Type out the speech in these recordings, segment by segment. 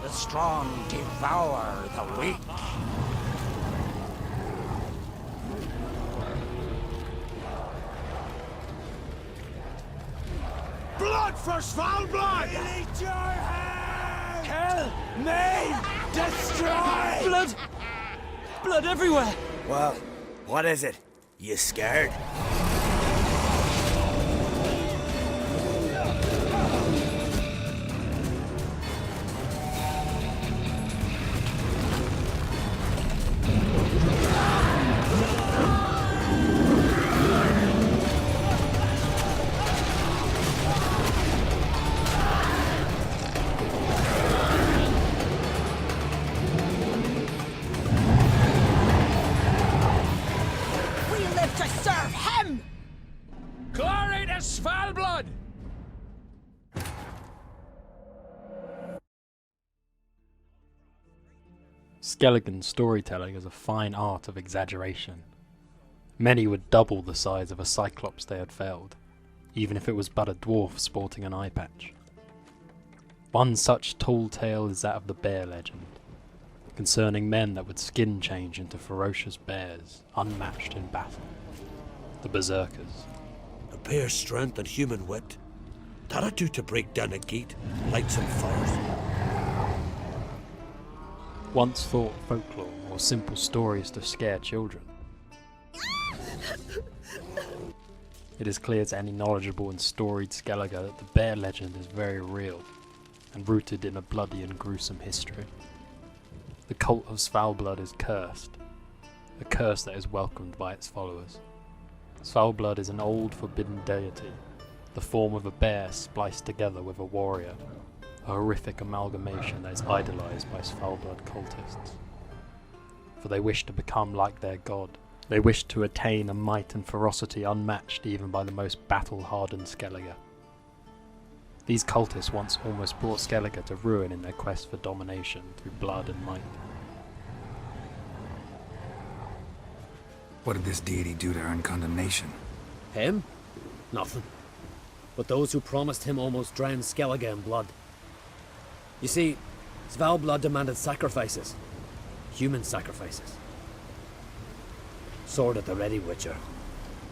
The strong devour the weak. Blood for Svalblod! Eat your hand! Kill! Maim! Destroy! Blood! Blood everywhere! Well, what is it? You scared? Glory to Svalblod! Skellige's storytelling is a fine art of exaggeration. Many would double the size of a cyclops they had felled, even if it was but a dwarf sporting an eye patch. One such tall tale is that of the bear legend, concerning men that would skin change into ferocious bears, unmatched in battle. The Berserkers. A bear's strength and human wit. That'd do to break down a gate, light some fires. Once thought folklore or simple stories to scare children. It is clear to any knowledgeable and storied Skellige that the bear legend is very real and rooted in a bloody and gruesome history. The cult of Svalblod is cursed, a curse that is welcomed by its followers. Svalblod is an old forbidden deity, the form of a bear spliced together with a warrior, a horrific amalgamation that is idolized by Svalblod cultists. For they wish to become like their god. They wish to attain a might and ferocity unmatched even by the most battle-hardened Skellige. These cultists once almost brought Skellige to ruin in their quest for domination through blood and might. What did this deity do to earn condemnation? Him? Nothing. But those who promised him almost drowned Skellige in blood. You see, Svalblod demanded sacrifices. Human sacrifices. Sword at the ready, Witcher.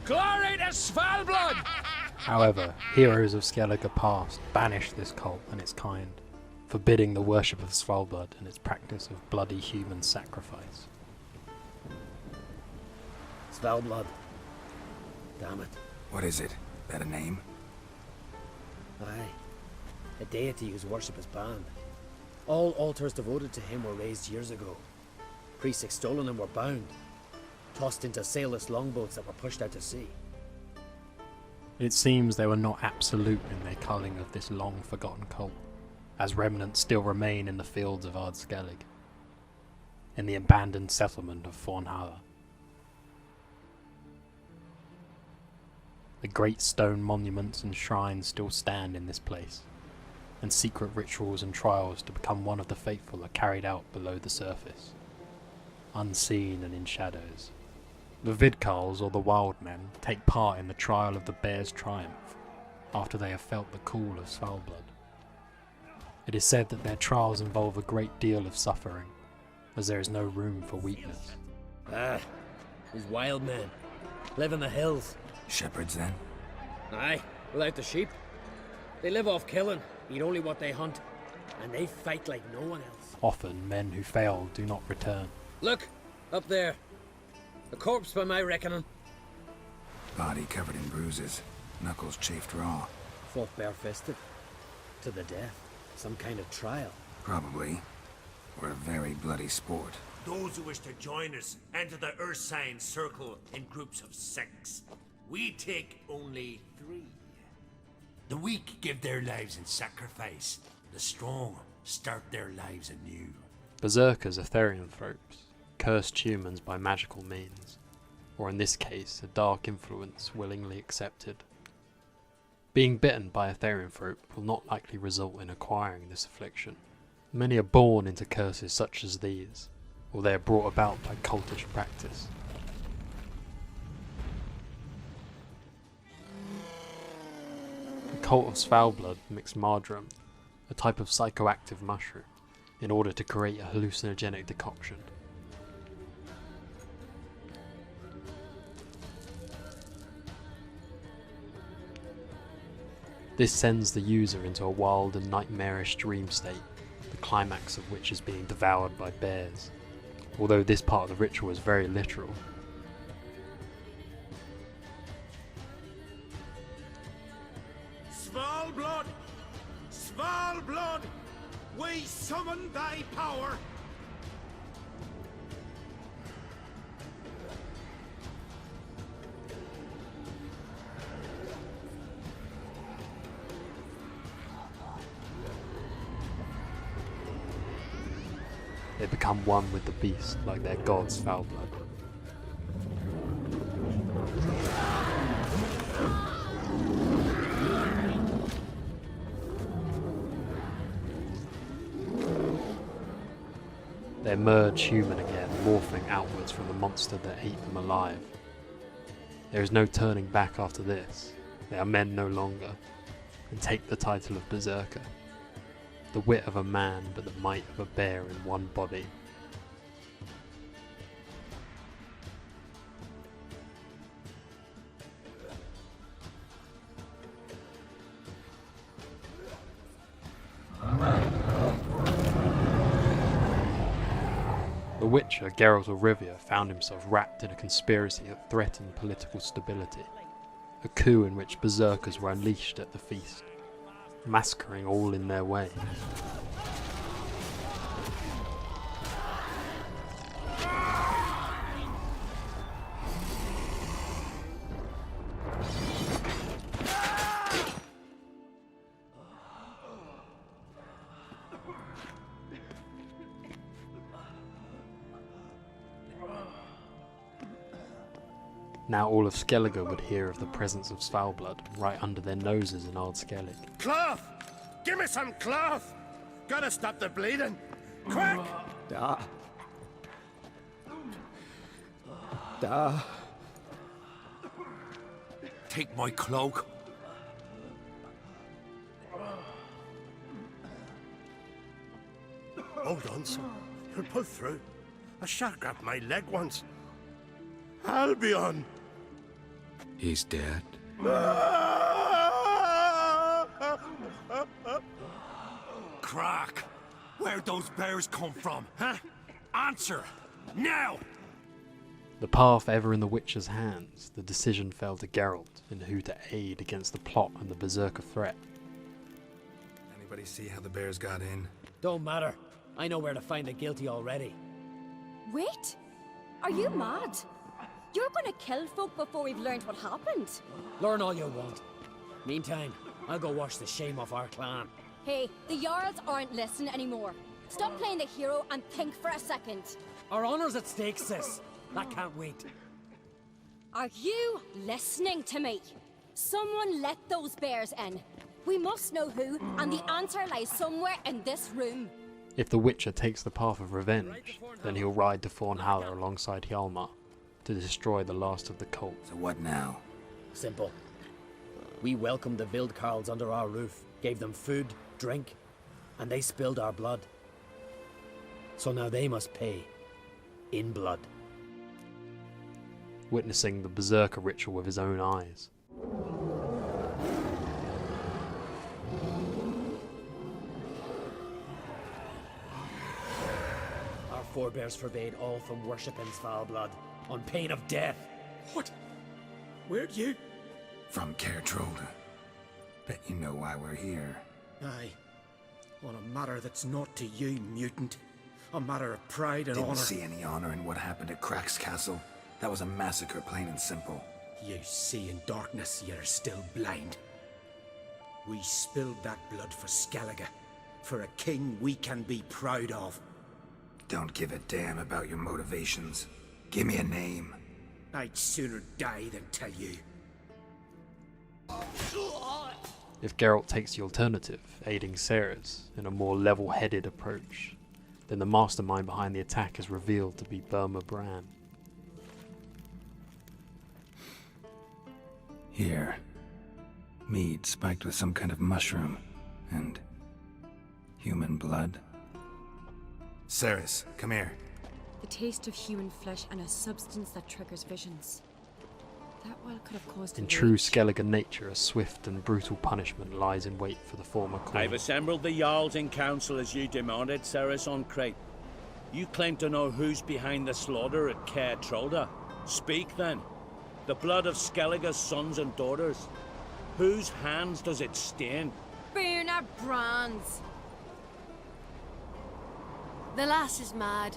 Glory to Svalblod! However, heroes of Skellige past banished this cult and its kind, forbidding the worship of Svalblod and its practice of bloody human sacrifice. Svalblod. Damn it. What is it? That a name? Aye. A deity whose worship is banned. All altars devoted to him were raised years ago. Priests extolling him were bound, tossed into sailless longboats that were pushed out to sea. It seems they were not absolute in their culling of this long-forgotten cult, as remnants still remain in the fields of Ard Skellige, in the abandoned settlement of Fornhala. The great stone monuments and shrines still stand in this place, and secret rituals and trials to become one of the faithful are carried out below the surface, unseen and in shadows. The Vidcarls, or the Wild Men, take part in the trial of the Bear's Triumph, after they have felt the call of Svalblod. It is said that their trials involve a great deal of suffering, as there is no room for weakness. Ah, these wild men. Live in the hills. Shepherds, then? Aye, without the sheep. They live off killing, eat only what they hunt, and they fight like no one else. Often men who fail do not return. Look, up there. A corpse by my reckoning. Body covered in bruises, knuckles chafed raw. Fought barefisted. To the death. Some kind of trial. Probably. Or a very bloody sport. Those who wish to join us enter the Ursine Circle in groups of 6. We take only 3. The weak give their lives in sacrifice. The strong start their lives anew. Berserkers are therianthropes, cursed humans by magical means, or in this case, a dark influence willingly accepted. Being bitten by a therianthrope will not likely result in acquiring this affliction. Many are born into curses such as these, or they are brought about by cultish practice. The cult of Svalblod mixed marjoram, a type of psychoactive mushroom, in order to create a hallucinogenic decoction. This sends the user into a wild and nightmarish dream state, the climax of which is being devoured by bears, although this part of the ritual is very literal. Svalblod! Svalblod! We summon thy power! They become one with the beast, like their god Svalblod. They emerge human again, morphing outwards from the monster that ate them alive. There is no turning back after this. They are men no longer, and take the title of Berserker. The wit of a man, but the might of a bear in one body. The Witcher, Geralt of Rivia, found himself wrapped in a conspiracy that threatened political stability. A coup in which berserkers were unleashed at the feast, massacring all in their way. Now all of Skellige would hear of the presence of Svalblod right under their noses in Old Skellige. Cloth! Give me some cloth! Gotta stop the bleeding! Quick! Take my cloak. Hold on, son. You'll pull through. A shark grabbed my leg once. Albion! He's dead. Crack! Where'd those bears come from, huh? Answer! Now! The path ever in the Witcher's hands, the decision fell to Geralt in who to aid against the plot and the Berserker threat. Anybody see how the bears got in? Don't matter. I know where to find the guilty already. Wait! Are you mad? You're gonna kill folk before we've learned what happened. Learn all you want. Meantime, I'll go wash the shame off our clan. Hey, the Jarls aren't listening anymore. Stop playing the hero and think for a second. Our honor's at stake, sis. That can't wait. Are you listening to me? Someone let those bears in. We must know who, and the answer lies somewhere in this room. If the Witcher takes the path of revenge, then he'll ride to Fornhalla alongside Hjalmar to destroy the last of the cult. So what now? Simple. We welcomed the Wildcarls under our roof, gave them food, drink, and they spilled our blood. So now they must pay. In blood. Witnessing the Berserker ritual with his own eyes. Our forebears forbade all from worship in Svalblod, on pain of death. What? Where'd you? From Caer Trolda. Bet you know why we're here. Aye. On a matter that's not to you, mutant. A matter of pride and Didn't honor. see any honor in what happened at Crack's castle. That was a massacre, plain and simple. You see in darkness, you're still blind. We spilled that blood for Skellige. For a king we can be proud of. Don't give a damn about your motivations. Give me a name. I'd sooner die than tell you. If Geralt takes the alternative, aiding Ceres in a more level-headed approach, then the mastermind behind the attack is revealed to be Burma Bran. Here. Mead spiked with some kind of mushroom. And human blood. Ceres, come here. The taste of human flesh and a substance that triggers visions. That well could have caused In a true rage. Skellige nature, a swift and brutal punishment lies in wait for the former queen. I've assembled the Jarls in council as you demanded, Ceres on Crate. You claim to know who's behind the slaughter at Caer Trolda. Speak then. The blood of Skellige's sons and daughters. Whose hands does it stain? Berna Brands. The lass is mad.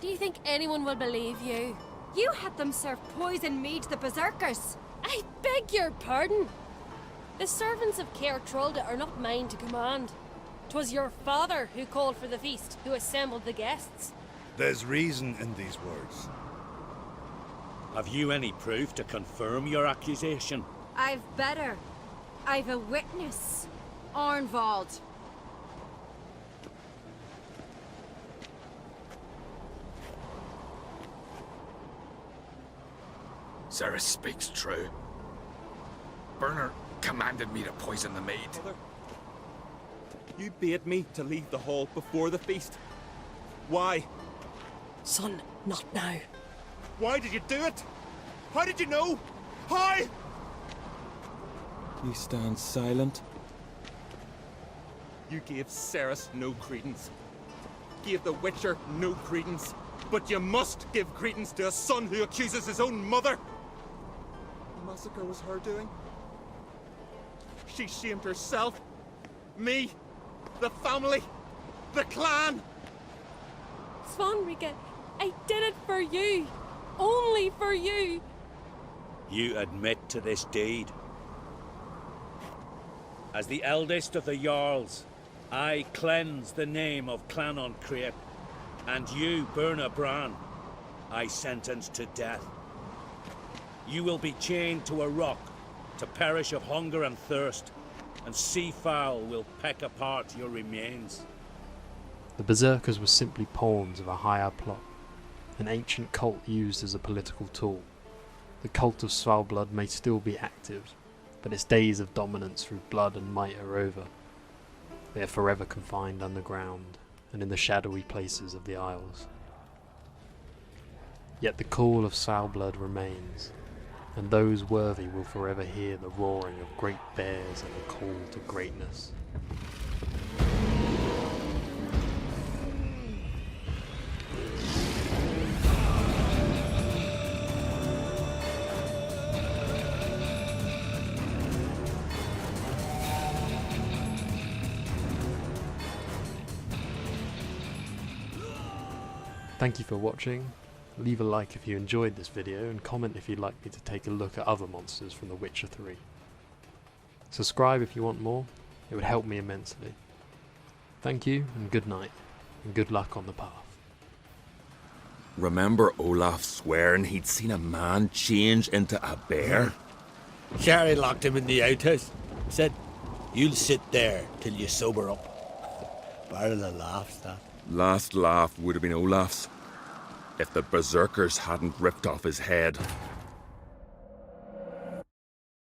Do you think anyone will believe you? You had them serve poison mead to the Berserkers. I beg your pardon. The servants of Caer Trolda are not mine to command. 'Twas your father who called for the feast, who assembled the guests. There's reason in these words. Have you any proof to confirm your accusation? I've better. I've a witness. Arnvald. Ceres speaks true. Berner commanded me to poison the maid. Mother, you bade me to leave the hall before the feast. Why? Son, not now. Why did you do it? How did you know? How? You stand silent. You gave Ceres no credence. Gave the Witcher no credence. But you must give credence to a son who accuses his own mother. The massacre was her doing. She shamed herself, me, the family, the clan. Svanrika, I did it for you. Only for you. You admit to this deed. As the eldest of the Jarls, I cleanse the name of Clan on Crate, and you, Berna Bran, I sentence to death. You will be chained to a rock to perish of hunger and thirst, and seafowl will peck apart your remains. The Berserkers were simply pawns of a higher plot, an ancient cult used as a political tool. The cult of Svalblod may still be active, but its days of dominance through blood and might are over. They are forever confined underground and in the shadowy places of the Isles. Yet the call of Svalblod remains, and those worthy will forever hear the roaring of great bears and the call to greatness. Thank you for watching. Leave a like if you enjoyed this video and comment if you'd like me to take a look at other monsters from The Witcher 3. Subscribe if you want more, it would help me immensely. Thank you and good night, and good luck on the path. Remember Olaf swearing he'd seen a man change into a bear? Sherry locked him in the outhouse. Said, "You'll sit there till you sober up." Barla laughs that. Last laugh would have been Olaf's, if the Berserkers hadn't ripped off his head.